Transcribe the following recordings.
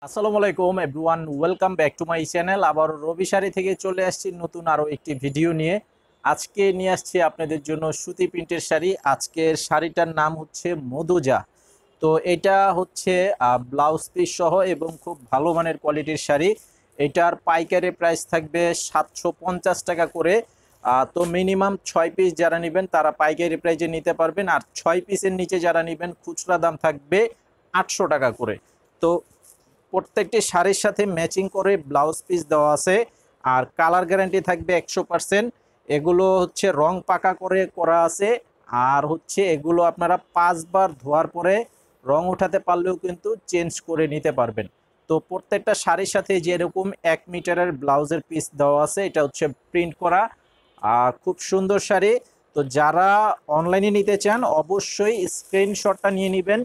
আসসালামু আলাইকুম everyone, welcome back to my channel. আবার রবি শাড়ি থেকে চলে আসছি নতুন আরও একটি ভিডিও নিয়ে। আজকে নিয়ে আসছি আপনাদের জন্য সুতি প্রিন্টের শাড়ি। আজকের শাড়িটার নাম হচ্ছে মধুজা। তো এটা হচ্ছে ব্লাউজ পিস সহ এবং খুব ভালো মানের কোয়ালিটির শাড়ি। এটার পাইকারি প্রাইস থাকবে 750 টাকা করে। তো মিনিমাম 6 পিস যারা নেবেন তারা পাইকারি প্রাইসে নিতে পারবেন, আর 6 পিসের নিচে যারা নেবেন খুচরা দাম থাকবে 800 টাকা করে। তো প্রত্যেকটি শাড়ির সাথে ম্যাচিং করে ব্লাউজ পিস দেওয়া আছে, আর কালার গ্যারান্টি থাকবে 100%। এগুলো হচ্ছে রং পাকা করে করা আছে, আর হচ্ছে এগুলো আপনারা 5বার ধোয়ার পরে রং উঠাতে পারলেও কিন্তু চেঞ্জ করে নিতে পারবেন। তো প্রত্যেকটা শাড়ির সাথে যেরকম 1 মিটারের ব্লাউজের পিস দেওয়া আছে, এটা হচ্ছে প্রিন্ট করা। খুব সুন্দর শাড়ি। তো যারা অনলাইনে নিতে চান অবশ্যই স্ক্রিনশটটা নিয়ে নেবেন।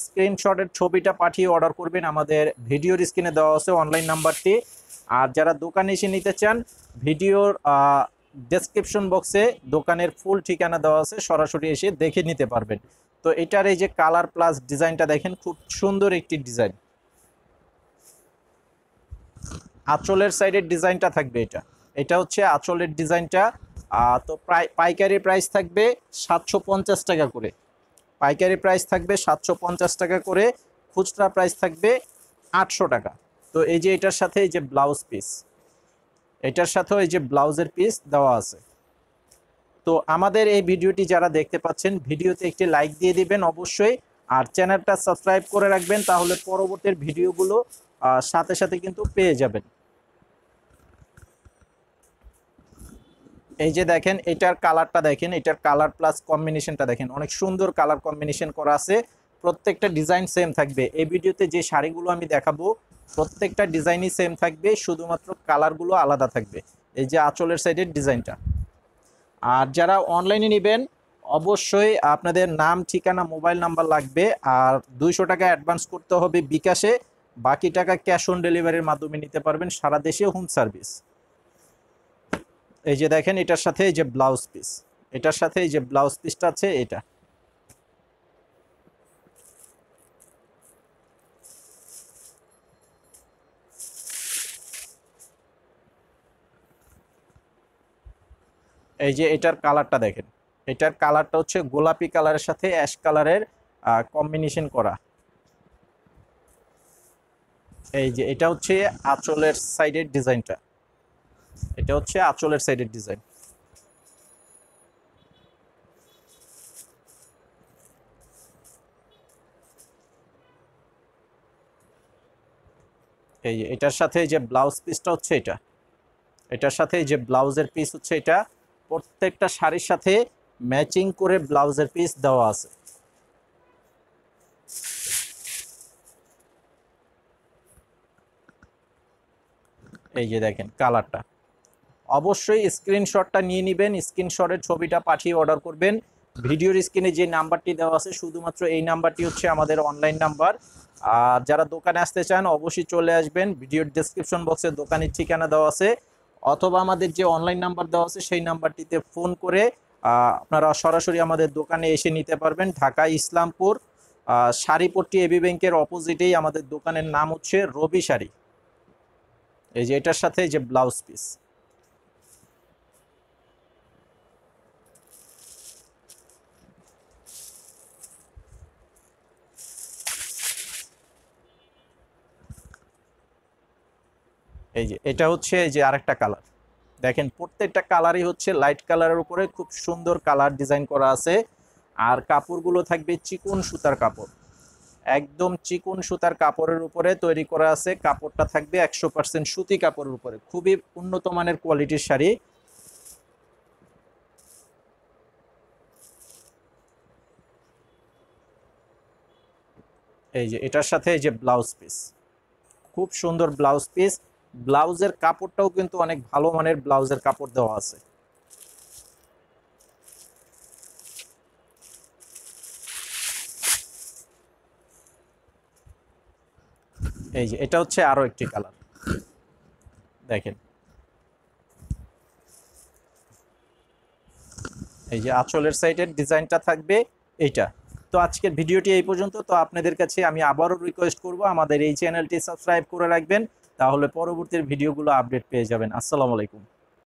স্ক্রিনশটের ছবিটা পাঠিয়ে অর্ডার করবেন, আমাদের ভিডিওর স্ক্রিনে দেওয়া আছে অনলাইন নাম্বারটি। আর যারা দোকানে এসে নিতে চান ভিডিওর ডেসক্রিপশন বক্সে দোকানের ফুল ঠিকানা দেওয়া আছে, সরাসরি এসে দেখে নিতে পারবেন। তো এটার এই যে কালার প্লাস ডিজাইনটা দেখেন, খুব সুন্দর একটি ডিজাইন। আঁচলের সাইডের ডিজাইনটা থাকবে এটা। এটা হচ্ছে আঁচলের ডিজাইনটা। তো পাইকারি প্রাইস থাকবে 750 টাকা করে। পাইকারি প্রাইস থাকবে 750 টাকা করে, খুচরা প্রাইস থাকবে 800 টাকা। তো এই যে এটার সাথে এই যে ব্লাউজ পিস, এটার সাথেও এই যে ব্লাউজের পিস দেওয়া আছে। তো আমাদের এই ভিডিওটি যারা দেখতে পাচ্ছেন ভিডিওতে একটি লাইক দিয়ে দিবেন অবশ্যই, আর চ্যানেলটা সাবস্ক্রাইব করে রাখবেন, তাহলে পরবর্তী ভিডিওগুলো সাথে সাথে কিন্তু পেয়ে যাবেন। এই যে দেখেন এটার কালারটা দেখেন, এটার কালার প্লাস কম্বিনেশনটা দেখেন, অনেক সুন্দর কালার কম্বিনেশন করা আছে। প্রত্যেকটা ডিজাইন সেম থাকবে। এই ভিডিওতে যে শাড়িগুলো আমি দেখাবো প্রত্যেকটা ডিজাইনই সেম থাকবে, শুধুমাত্র কালারগুলো আলাদা থাকবে। এই যে আঁচলের সাইডের ডিজাইনটা। আর যারা অনলাইনে নেবেন অবশ্যই আপনাদের নাম, ঠিকানা, মোবাইল নাম্বার লাগবে, আর 200 টাকা অ্যাডভান্স করতে হবে বিকাশে। বাকি টাকা ক্যাশ অন ডেলিভারির মাধ্যমে নিতে পারবেন, সারা দেশে হোম সার্ভিস। এই যে দেখেন এটার সাথে এই যে ব্লাউজ পিস, এটার সাথে এই যে ব্লাউজ পিসটা আছে এটা। এই যে এটার কালারটা দেখেন, এটার কালারটা হচ্ছে গোলাপি কালারের সাথে অ্যাশ কালারের কম্বিনেশন করা। এই যে এটা হচ্ছে আঁচলের সাইডের ডিজাইনটা, এটা হচ্ছে আঁচলের সাইডের ডিজাইন। এই যে এটার সাথে যে ব্লাউজ পিসটা হচ্ছে এটা, এটার সাথে যে ব্লাউজের পিস হচ্ছে এটা। প্রত্যেকটা শাড়ির সাথে ম্যাচিং করে ব্লাউজের পিস দেওয়া আছে। এই যে দেখেন কালারটা। অবশ্যই স্ক্রিনশটটা নিয়ে নেবেন, স্ক্রিনশটের ছবিটা পাঠিয়ে অর্ডার করবেন। ভিডিওর স্ক্রিনে যে নাম্বারটি দেওয়া আছে শুধুমাত্র এই নাম্বারটি হচ্ছে আমাদের অনলাইন নাম্বার। আর যারা দোকানে আসতে চান অবশ্যই চলে আসবেন, ভিডিওর ডেসক্রিপশন বক্সে দোকানের ঠিকানা দেওয়া আছে, অথবা আমাদের যে অনলাইন নাম্বার দেওয়া আছে সেই নাম্বারটিতে ফোন করে আপনারা সরাসরি আমাদের দোকানে এসে নিতে পারবেন। ঢাকা ইসলামপুর শাড়িপট্টি এবি ব্যাংকের অপোজিটেই আমাদের দোকানের নাম হচ্ছে রবি শাড়ি। এই যে এটার সাথে যে ব্লাউজ পিস। এই যে এটা হচ্ছে এই যে আরেকটা কালার। দেখেন প্রত্যেকটা কালারই হচ্ছে লাইট কালারের উপরে খুব সুন্দর কালার ডিজাইন করা আছে। আর কাপড়গুলো থাকবে চিকন সুতার কাপড়, একদম চিকন সুতার কাপড়ের উপরে তৈরি করা আছে। কাপড়টা থাকবে 100% সুতি কাপড়ের উপরে, খুবই উন্নত মানের কোয়ালিটির শাড়ি। এই যে এটার সাথে এই যে ব্লাউজ পিস, খুব সুন্দর ব্লাউজ পিস। ব্লাউজের কাপড়টাও কিন্তু অনেক ভালো মানের ব্লাউজের কাপড় দেওয়া আছে। এই যে এটা হচ্ছে আরো একটি কালার দেখেন। এই যে আঁচলের সাইডের ডিজাইনটা থাকবে এইটা। তো আজকের ভিডিওটি এই পর্যন্ত। তো আপনাদের কাছে আমি আবারও রিকোয়েস্ট করব আমাদের এই চ্যানেলটি সাবস্ক্রাইব করে রাখবেন, তাহলে পরবর্তী ভিডিওগুলো আপডেট পেয়ে যাবেন। আসসালামু আলাইকুম।